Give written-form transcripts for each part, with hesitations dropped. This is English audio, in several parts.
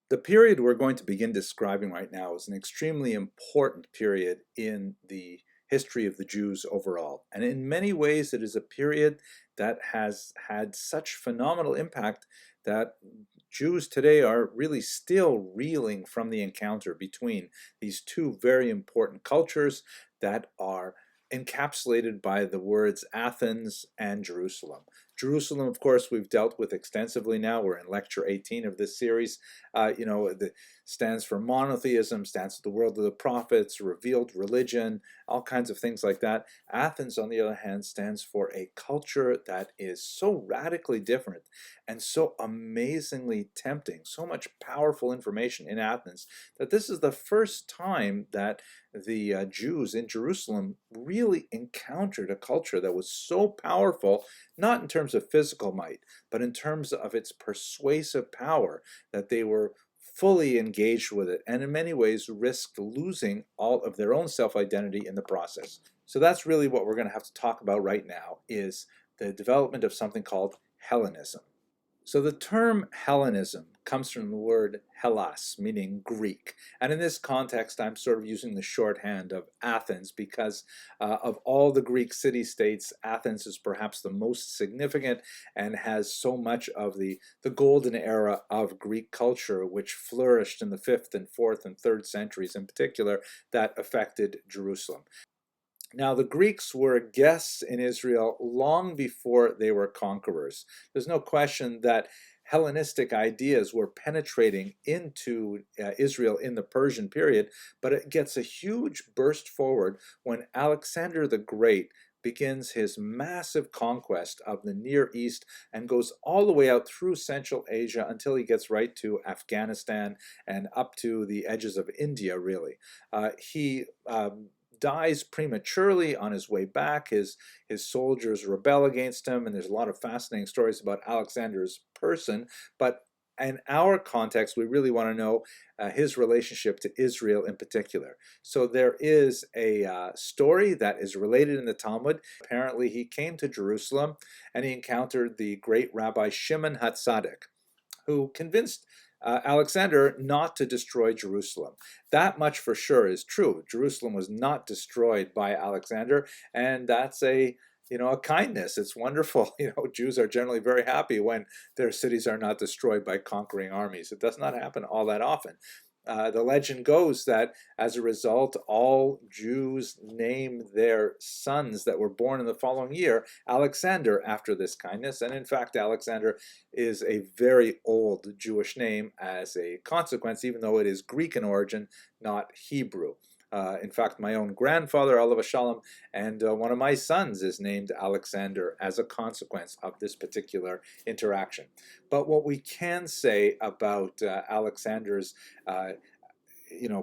The period we're going to begin describing right now is an extremely important period in the history of the Jews overall. And in many ways, it is a period that has had such phenomenal impact that Jews today are really still reeling from the encounter between these two very important cultures that are encapsulated by the words Athens and Jerusalem. Jerusalem, of course, we've dealt with extensively now. We're in lecture 18 of this series. Stands for monotheism, stands for the world of the prophets, revealed religion, all kinds of things like that. Athens, on the other hand, stands for a culture that is so radically different and so amazingly tempting, so much powerful information in Athens, that this is the first time that the Jews in Jerusalem really encountered a culture that was so powerful, not in terms of physical might, but in terms of its persuasive power, that they were fully engaged with it, and in many ways risked losing all of their own self-identity in the process. So that's really what we're going to have to talk about right now, is the development of something called Hellenism. So the term Hellenism comes from the word Hellas, meaning Greek. And in this context, I'm sort of using the shorthand of Athens because of all the Greek city-states, Athens is perhaps the most significant and has so much of the golden era of Greek culture, which flourished in the 5th and 4th and 3rd centuries in particular, that affected Jerusalem. Now, the Greeks were guests in Israel long before they were conquerors. There's no question that Hellenistic ideas were penetrating into Israel in the Persian period, but it gets a huge burst forward when Alexander the Great begins his massive conquest of the Near East and goes all the way out through Central Asia until he gets right to Afghanistan and up to the edges of India, really. He dies prematurely on his way back. His soldiers rebel against him, and there's a lot of fascinating stories about Alexander's person. But in our context, we really want to know his relationship to Israel in particular. So there is a story that is related in the Talmud. Apparently, he came to Jerusalem and he encountered the great Rabbi Shimon HaTzadik, who convinced Alexander not to destroy Jerusalem. That much for sure is true. Jerusalem was not destroyed by Alexander, and that's a kindness. It's wonderful. Jews are generally very happy when their cities are not destroyed by conquering armies. It does not happen all that often. The legend goes that as a result, all Jews name their sons that were born in the following year Alexander after this kindness. And in fact, Alexander is a very old Jewish name as a consequence, even though it is Greek in origin, not Hebrew. In fact, my own grandfather, Alav Shalom, and one of my sons is named Alexander as a consequence of this particular interaction. But what we can say about Alexander's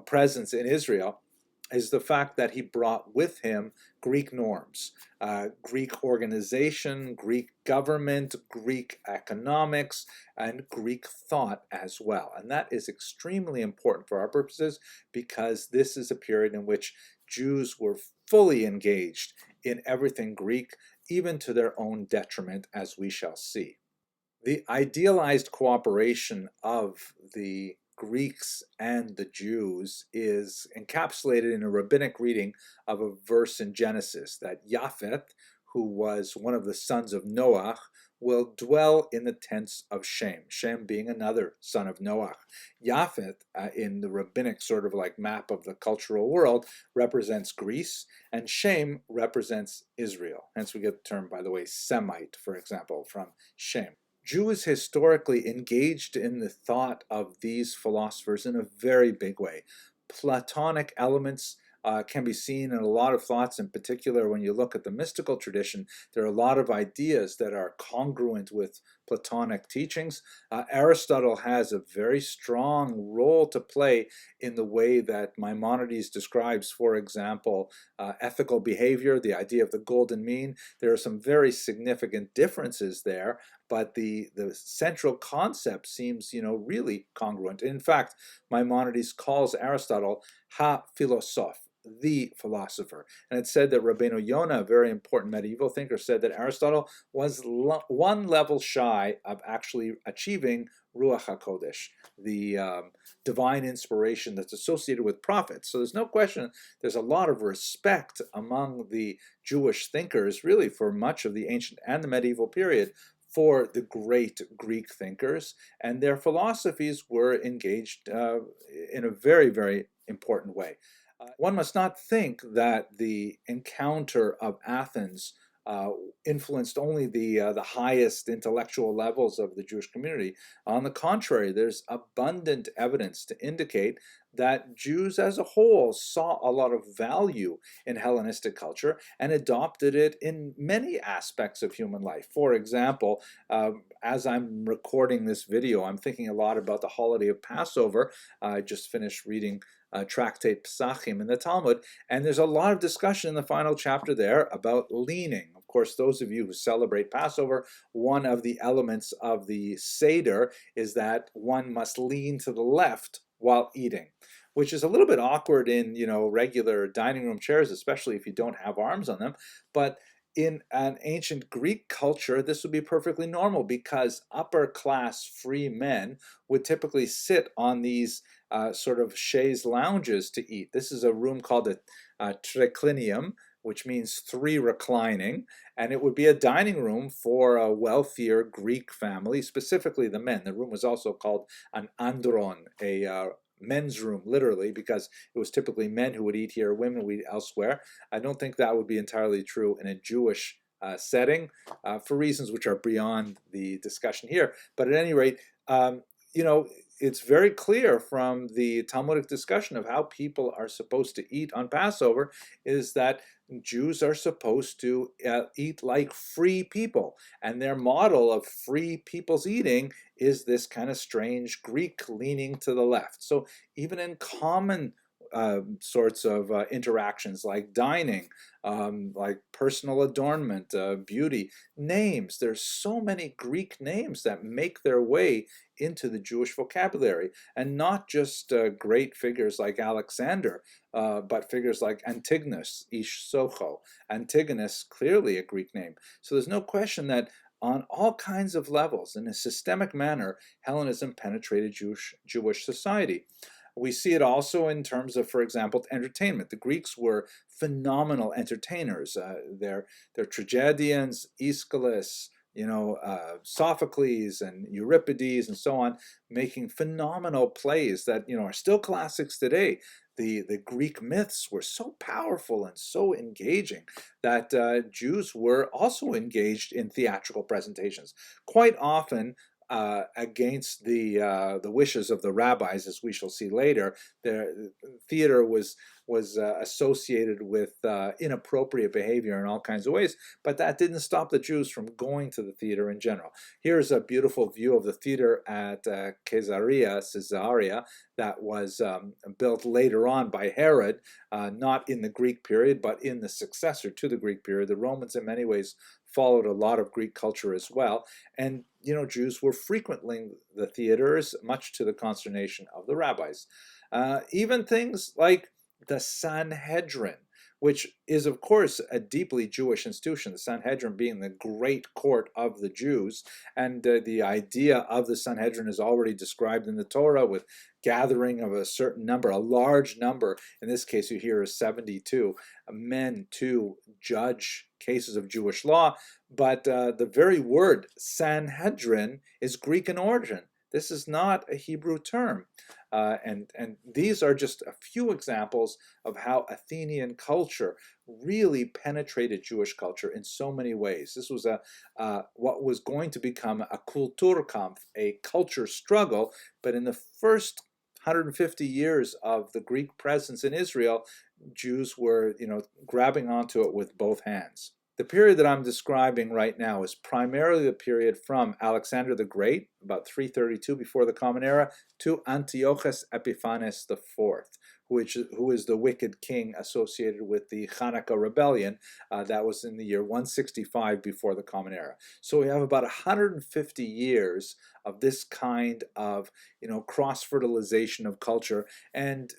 presence in Israel is the fact that he brought with him Greek norms, Greek organization, Greek government, Greek economics, and Greek thought as well. And that is extremely important for our purposes because this is a period in which Jews were fully engaged in everything Greek, even to their own detriment, as we shall see. The idealized cooperation of the Greeks and the Jews is encapsulated in a rabbinic reading of a verse in Genesis that Japheth, who was one of the sons of Noah, will dwell in the tents of Shem, Shem being another son of Noah. Japheth, in the rabbinic sort of like map of the cultural world, represents Greece, and Shem represents Israel. Hence we get the term, by the way, Semite, for example, from Shem. Jews historically engaged in the thought of these philosophers in a very big way. Platonic elements can be seen in a lot of thoughts. In particular, when you look at the mystical tradition, there are a lot of ideas that are congruent with Platonic teachings. Aristotle has a very strong role to play in the way that Maimonides describes, for example, ethical behavior, the idea of the golden mean. There are some very significant differences there, but the central concept seems, really congruent. In fact, Maimonides calls Aristotle ha-philosoph, the philosopher. And it said that Rabbeinu Yonah, a very important medieval thinker, said that Aristotle was one level shy of actually achieving Ruach HaKodesh, the divine inspiration that's associated with prophets. So there's no question there's a lot of respect among the Jewish thinkers, really, for much of the ancient and the medieval period, for the great Greek thinkers, and their philosophies were engaged in a very, very important way. One must not think that the encounter of Athens influenced only the highest intellectual levels of the Jewish community. On the contrary, there's abundant evidence to indicate that Jews as a whole saw a lot of value in Hellenistic culture and adopted it in many aspects of human life. For example, as I'm recording this video, I'm thinking a lot about the holiday of Passover. I just finished reading tractate Pesachim in the Talmud, and there's a lot of discussion in the final chapter there about leaning. Of course, those of you who celebrate Passover, one of the elements of the Seder is that one must lean to the left while eating, which is a little bit awkward in, regular dining room chairs, especially if you don't have arms on them. But in an ancient Greek culture, this would be perfectly normal because upper class free men would typically sit on these sort of chaise lounges to eat. This is a room called a triclinium, which means three reclining, and it would be a dining room for a wealthier Greek family, specifically the men. The room was also called an andron, a men's room, literally, because it was typically men who would eat here, women would eat elsewhere. I don't think that would be entirely true in a Jewish setting for reasons which are beyond the discussion here. But at any rate, it's very clear from the Talmudic discussion of how people are supposed to eat on Passover is that Jews are supposed to eat like free people. And their model of free people's eating is this kind of strange Greek leaning to the left. So even in common sorts of interactions like dining, like personal adornment, beauty, names. There's so many Greek names that make their way into the Jewish vocabulary, and not just great figures like Alexander, but figures like Antigonus, Ish Socho. Antigonus, clearly a Greek name. So there's no question that on all kinds of levels, in a systemic manner, Hellenism penetrated Jewish society. We see it also in terms of, for example, entertainment. The Greeks were phenomenal entertainers. Their tragedians, Aeschylus, Sophocles and Euripides and so on, making phenomenal plays that are still classics today. The Greek myths were so powerful and so engaging that Jews were also engaged in theatrical presentations. Quite often, against the wishes of the rabbis, as we shall see later, the theater was associated with inappropriate behavior in all kinds of ways, but that didn't stop the Jews from going to the theater in general. Here's a beautiful view of the theater at Caesarea that was built later on by Herod, not in the Greek period, but in the successor to the Greek period. The Romans, in many ways, followed a lot of Greek culture as well. And, Jews were frequenting the theaters, much to the consternation of the rabbis. Even things like the Sanhedrin, which is, of course, a deeply Jewish institution, the Sanhedrin being the great court of the Jews. And the idea of the Sanhedrin is already described in the Torah with gathering of a certain number, a large number, in this case you hear is 72, men to judge cases of Jewish law. But the very word Sanhedrin is Greek in origin. This is not a Hebrew term. And these are just a few examples of how Athenian culture really penetrated Jewish culture in so many ways. This was what was going to become a Kulturkampf, a culture struggle, but in the first 150 years of the Greek presence in Israel, Jews were, grabbing onto it with both hands. The period that I'm describing right now is primarily the period from Alexander the Great, about 332 before the Common Era, to Antiochus Epiphanes IV, who is the wicked king associated with the Hanukkah rebellion. That was in the year 165 before the Common Era. So we have about 150 years of this kind of, cross-fertilization of culture, and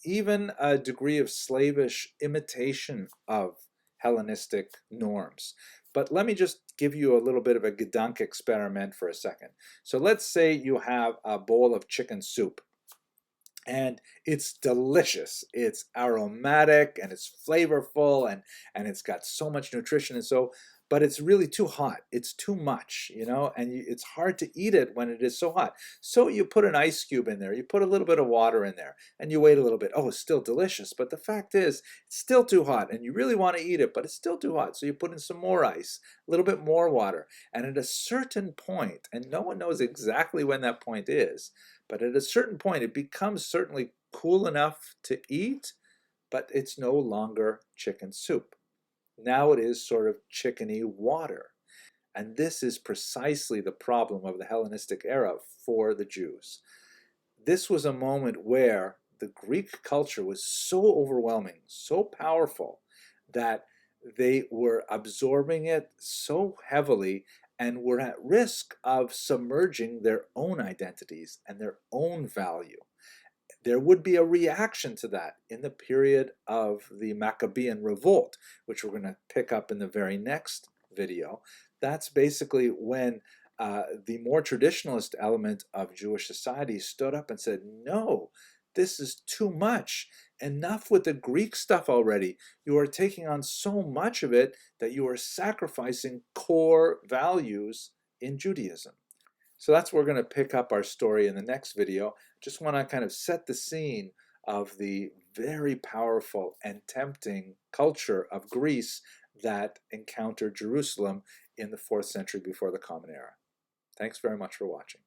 even a degree of slavish imitation of Hellenistic norms. But let me just give you a little bit of a Gedank experiment for a second. So let's say you have a bowl of chicken soup, and it's delicious. It's aromatic and it's flavorful, and it's got so much nutrition, and so, but it's really too hot. It's too much, and it's hard to eat it when it is so hot. So you put an ice cube in there, you put a little bit of water in there, and you wait a little bit. Oh, it's still delicious, but the fact is, it's still too hot, and you really want to eat it, but it's still too hot. So you put in some more ice, a little bit more water, and at a certain point, and no one knows exactly when that point is, but at a certain point, it becomes certainly cool enough to eat, but it's no longer chicken soup. Now it is sort of chickeny water. And this is precisely the problem of the Hellenistic era for the Jews. This was a moment where the Greek culture was so overwhelming, so powerful, that they were absorbing it so heavily and were at risk of submerging their own identities and their own value. There would be a reaction to that in the period of the Maccabean revolt, which we're going to pick up in the very next video. That's basically when the more traditionalist element of Jewish society stood up and said, no, this is too much. Enough with the Greek stuff already. You are taking on so much of it that you are sacrificing core values in Judaism. So that's where we're going to pick up our story in the next video. Just want to kind of set the scene of the very powerful and tempting culture of Greece that encountered Jerusalem in the 4th century before the Common Era. Thanks very much for watching.